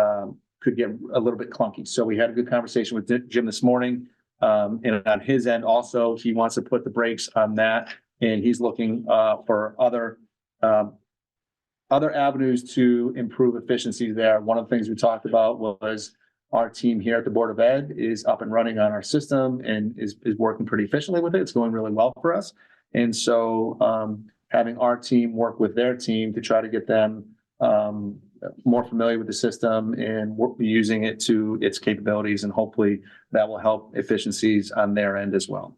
could get a little bit clunky. So we had a good conversation with Jim this morning. And on his end also, he wants to put the brakes on that, and he's looking for other other avenues to improve efficiency there. One of the things we talked about was our team here at the Board of Ed is up and running on our system and is working pretty efficiently with it. It's going really well for us. And so having our team work with their team to try to get them more familiar with the system and using it to its capabilities, and hopefully that will help efficiencies on their end as well.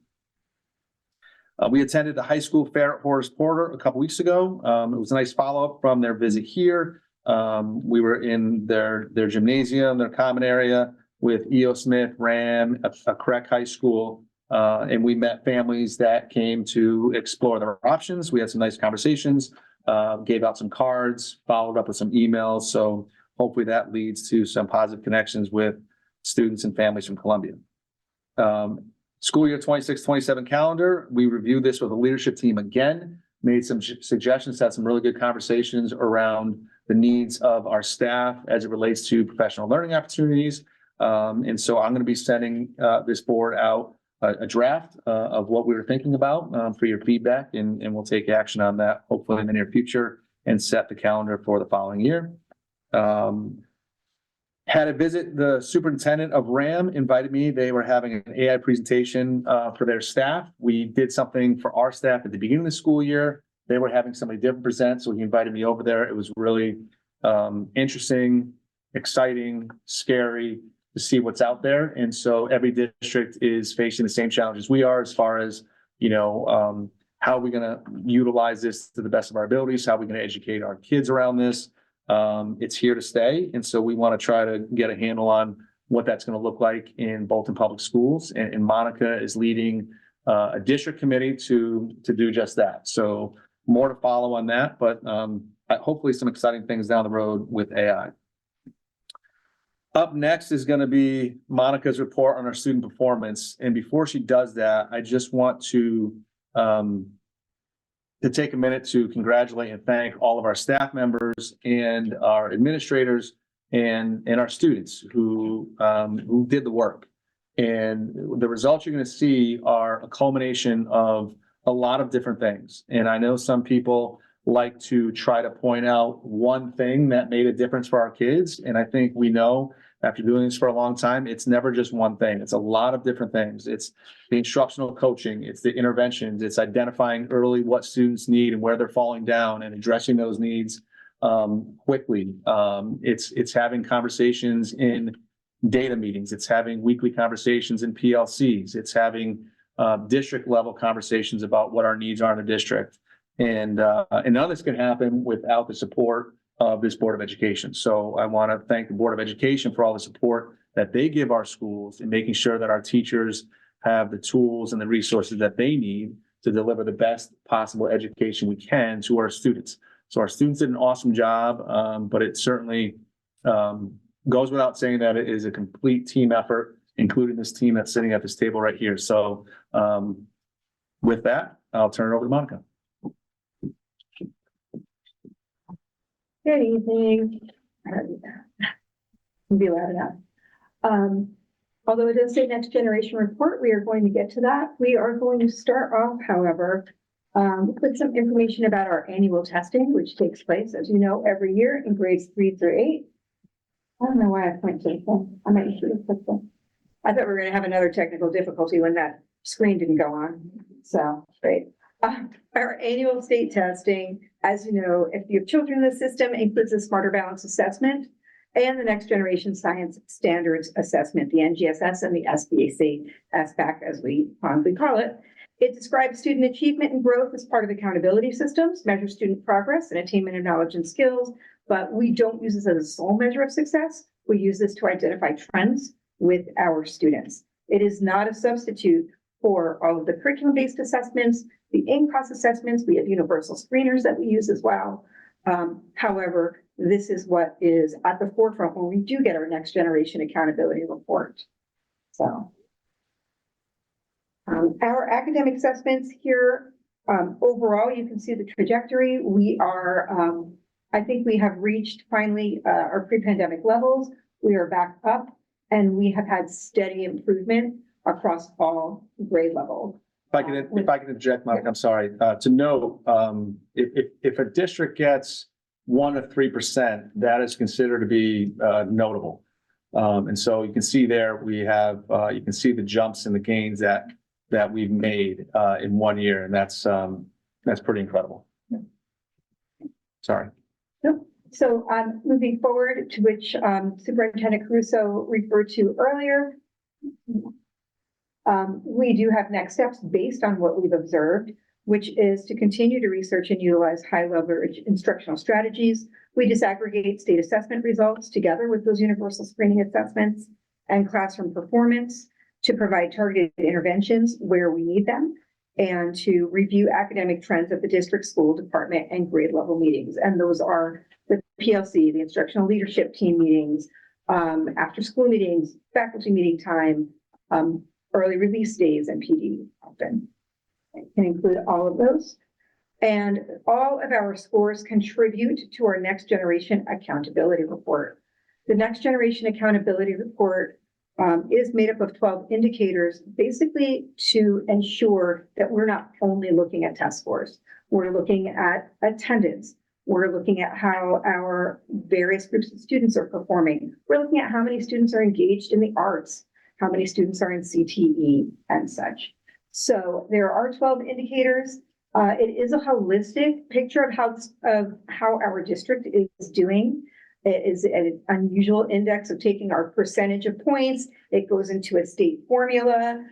We attended the high school fair at Horace Porter a couple weeks ago. It was a nice follow-up from their visit here. We were in their gymnasium, their common area with E.O. Smith, Ram, a Craig High School, and we met families that came to explore their options. We had some nice conversations, gave out some cards, followed up with some emails. So hopefully that leads to some positive connections with students and families from Columbia. School year 26-27 calendar, we reviewed this with the leadership team again, made some suggestions, had some really good conversations around the needs of our staff as it relates to professional learning opportunities. And so I'm going to be sending this board out a draft of what we were thinking about for your feedback, and we'll take action on that hopefully in the near future and set the calendar for the following year. Had a visit, the superintendent of RAM invited me. They were having an AI presentation for their staff. We did something for our staff at the beginning of the school year. They were having somebody different present, so he invited me over there. It was really interesting, exciting, scary to see what's out there. And so every district is facing the same challenges we are as far as, how are we going to utilize this to the best of our abilities? How are we going to educate our kids around this? It's here to stay. And so we want to try to get a handle on what that's going to look like in Bolton Public Schools. And Monica is leading a district committee to do just that. So more to follow on that, but hopefully some exciting things down the road with AI. Up next is going to be Monica's report on our student performance. And before she does that, I just want to take a minute to congratulate and thank all of our staff members and our administrators and our students who did the work. And the results you're going to see are a culmination of a lot of different things. And I know some people like to try to point out one thing that made a difference for our kids. And I think we know after doing this for a long time, it's never just one thing. It's a lot of different things. It's the instructional coaching, it's the interventions, it's identifying early what students need and where they're falling down and addressing those needs quickly. It's having conversations in data meetings. It's having weekly conversations in PLCs. It's having district level conversations about what our needs are in the district. And none of this can happen without the support of this Board of Education. So I want to thank the Board of Education for all the support that they give our schools in making sure that our teachers have the tools and the resources that they need to deliver the best possible education we can to our students. So our students did an awesome job, but it certainly goes without saying that it is a complete team effort, including this team that's sitting at this table right here. So with that, I'll turn it over to Monica. Good evening. Be loud enough. Although it does say next generation report, we are going to get to that. We are going to start off, however, with some information about our annual testing, which takes place, as you know, every year in grades 3 through 8. I don't know why I point to the phone. I might should have put them. I thought we were going to have another technical difficulty when that screen didn't go on. So great. Our annual state testing, as you know, if you have children in the system, includes a Smarter Balance Assessment and the Next Generation Science Standards Assessment, the NGSS and the SBAC, SBAC as we fondly call it. It describes student achievement and growth as part of accountability systems, measures student progress and attainment of knowledge and skills, but we don't use this as a sole measure of success. We use this to identify trends with our students. It is not a substitute for all of the curriculum-based assessments, the in-class assessments. We have universal screeners that we use as well. However, this is what is at the forefront when we do get our next generation accountability report. So our academic assessments here, overall, you can see the trajectory. We are, I think we have reached finally our pre-pandemic levels. We are back up and we have had steady improvement across all grade levels. If I can interject, Mike, I'm sorry, to note, if a district gets 1 to 3%, that is considered to be notable. And so you can see there, we have, you can see the jumps and the gains that we've made in 1 year, and that's pretty incredible. Sorry. So moving forward, to which Superintendent Caruso referred to earlier, we do have next steps based on what we've observed, which is to continue to research and utilize high leverage instructional strategies. We disaggregate state assessment results together with those universal screening assessments and classroom performance to provide targeted interventions where we need them, and to review academic trends at the district, school, department, and grade level meetings. And those are the PLC, the instructional leadership team meetings, after school meetings, faculty meeting time, early release days, and PD often. It can include all of those. And all of our scores contribute to our next generation accountability report. The next generation accountability report is made up of 12 indicators, basically to ensure that we're not only looking at test scores. We're looking at attendance. We're looking at how our various groups of students are performing. We're looking at how many students are engaged in the arts, how many students are in CTE and such. So there are 12 indicators. It is a holistic picture of how our district is doing. It is an unusual index of taking our percentage of points. It goes into a state formula.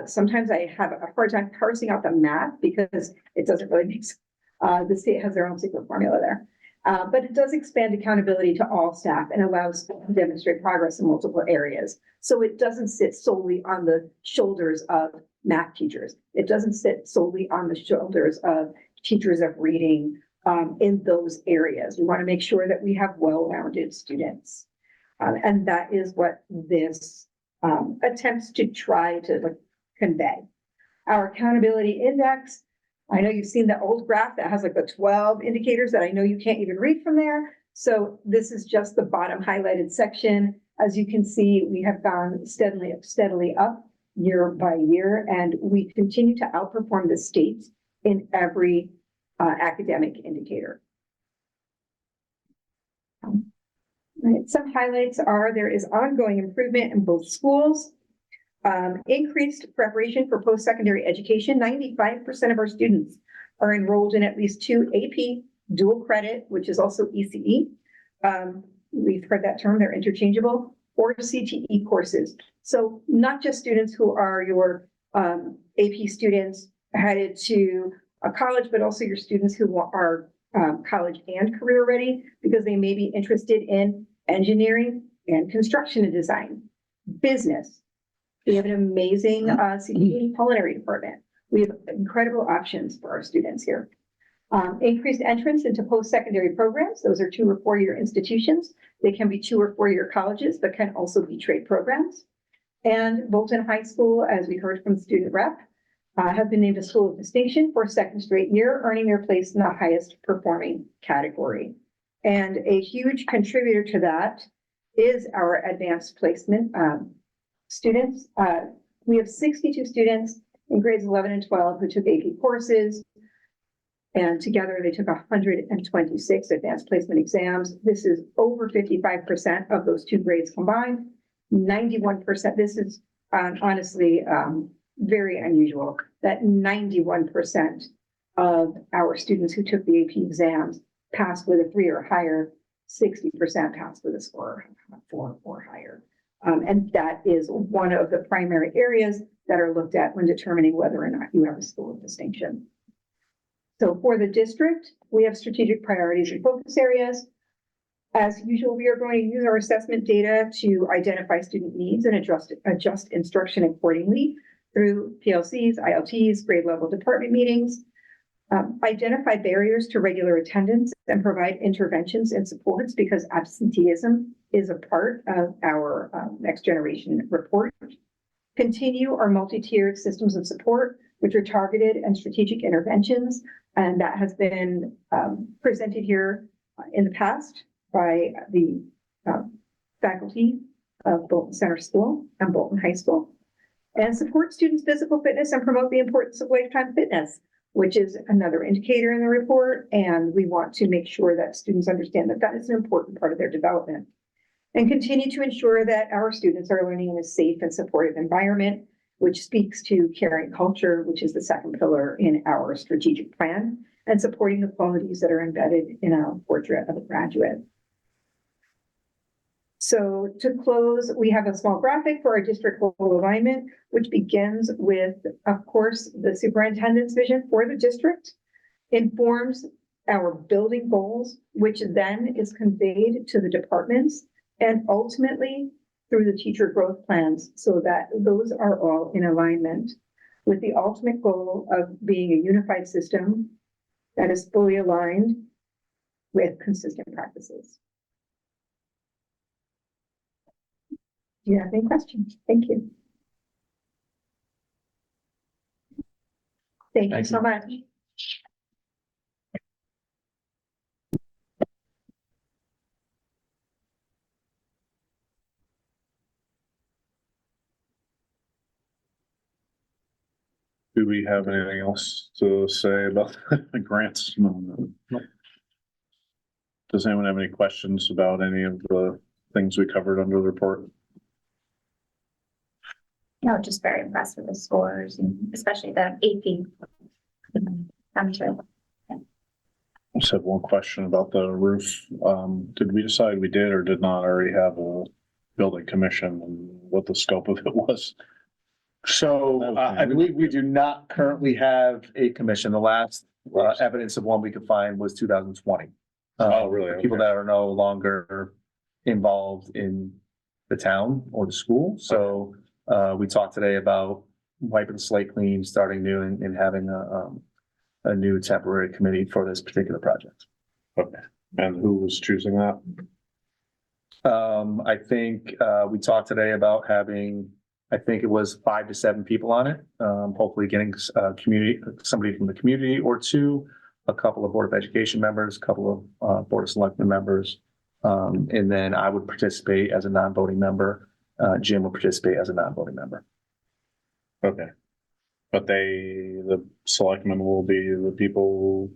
Sometimes I have a hard time parsing out the math because it doesn't really make sense. The state has their own secret formula there. But it does expand accountability to all staff and allows to demonstrate progress in multiple areas. So it doesn't sit solely on the shoulders of math teachers. It doesn't sit solely on the shoulders of teachers of reading in those areas. We want to make sure that we have well-rounded students. And that is what this attempts to try to convey. Our accountability index, I know you've seen the old graph that has like the 12 indicators that I know you can't even read from there. So this is just the bottom highlighted section. As you can see, we have gone steadily up year by year, and we continue to outperform the state in every academic indicator. Some highlights are there is ongoing improvement in both schools. Increased preparation for post-secondary education. 95% of our students are enrolled in at least 2 AP dual credit, which is also ECE. We've heard that term, they're interchangeable, or CTE courses. So not just students who are your AP students headed to a college, but also your students who are college and career ready, because they may be interested in engineering and construction and design, business. We have an amazing CTE culinary department. We have incredible options for our students here. Increased entrance into post-secondary programs. Those are 2 or 4 year institutions. They can be 2 or 4 year colleges, but can also be trade programs. And Bolton High School, as we heard from the student rep, has been named a school of distinction for a 2nd straight year, earning their place in the highest performing category. And a huge contributor to that is our advanced placement students. We have 62 students in grades 11 and 12 who took AP courses, and together they took 126 advanced placement exams. This is over 55% of those 2 grades combined. 91%, this is honestly very unusual, that 91% of our students who took the AP exams passed with a 3 or higher, 60% passed with a score of 4 or higher. And that is one of the primary areas that are looked at when determining whether or not you have a school of distinction. So for the district, we have strategic priorities and focus areas. As usual, we are going to use our assessment data to identify student needs and adjust instruction accordingly through PLCs, ILTs, grade level department meetings. Identify barriers to regular attendance and provide interventions and supports, because absenteeism is a part of our next generation report. Continue our multi-tiered systems of support, which are targeted and strategic interventions. And that has been presented here in the past by the faculty of Bolton Center School and Bolton High School. And support students' physical fitness and promote the importance of lifetime fitness. which is another indicator in the report. And we want to make sure that students understand that that is an important part of their development. And continue to ensure that our students are learning in a safe and supportive environment, which speaks to caring culture, which is the second pillar in our strategic plan, and supporting the qualities that are embedded in our portrait of a graduate. So to close, we have a small graphic for our district goal alignment, which begins with, of course, the superintendent's vision for the district, informs our building goals, which then is conveyed to the departments, and ultimately through the teacher growth plans, so that those are all in alignment with the ultimate goal of being a unified system that is fully aligned with consistent practices. Do you have any questions? Thank you. Thank you so much. Do we have anything else to say about the grants? No. Does anyone have any questions about any of the things we covered under the report? No, just very impressed with the scores and especially the AP. I'm sure. I just have one question about the roof. Did we decide we did or did not already have a building commission and what the scope of it was? So I believe we do not currently have a commission. The last evidence of one we could find was 2020. Oh, really? People that are no longer involved in the town or the school. So we talked today about wiping the slate clean, starting new and having a new temporary committee for this particular project. Okay. And who was choosing that? I think we talked today about having, I think it was 5 to 7 people on it. Hopefully getting somebody from the community or two, a couple of Board of Education members, a couple of Board of Selectmen members. And then I would participate as a non-voting member. Jim will participate as a non-voting member. Okay. But the selectmen will be the people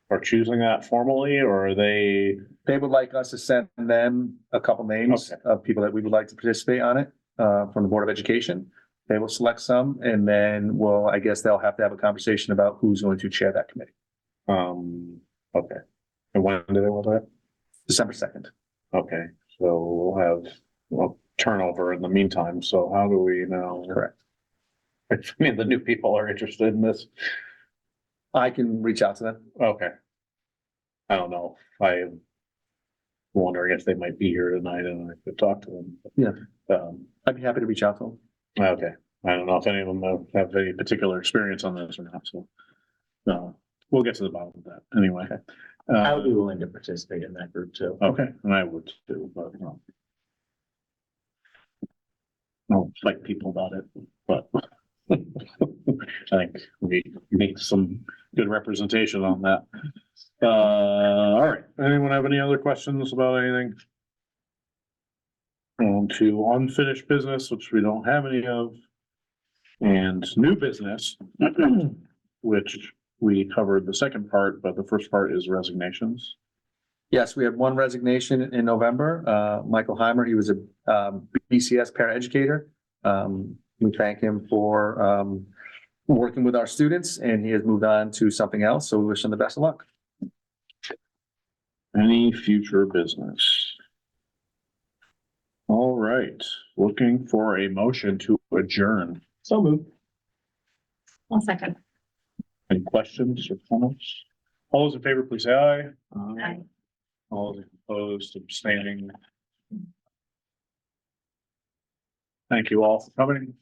who are choosing that formally, or are they? They would like us to send them a couple names of people that we would like to participate on it, from the Board of Education. They will select some and then I guess they'll have to have a conversation about who's going to chair that committee. Okay. And when do they want that? December 2nd. Okay, so we'll have turnover in the meantime. So how do we know? Correct. I mean, the new people are interested in this. I can reach out to them. Okay. I don't know. I'm wondering if they might be here tonight and I could talk to them. Yeah. I'd be happy to reach out to them. Okay. I don't know if any of them have any particular experience on this or not. So we'll get to the bottom of that anyway. I would be willing to participate in that group too. Okay, and I would too, but I'll fight people about it, but I think we need some good representation on that. All right, anyone have any other questions about anything? On to unfinished business, which we don't have any of, and new business, which we covered the second part, but the first part is resignations. Yes, we had one resignation in November. Michael Heimer, he was a BCS paraeducator. We thank him for working with our students and he has moved on to something else. So we wish him the best of luck. Any future business? All right, looking for a motion to adjourn. So moved. 1 second. Any questions or comments? All those in favor, please say aye. Aye. All those opposed, abstaining. Thank you all for coming.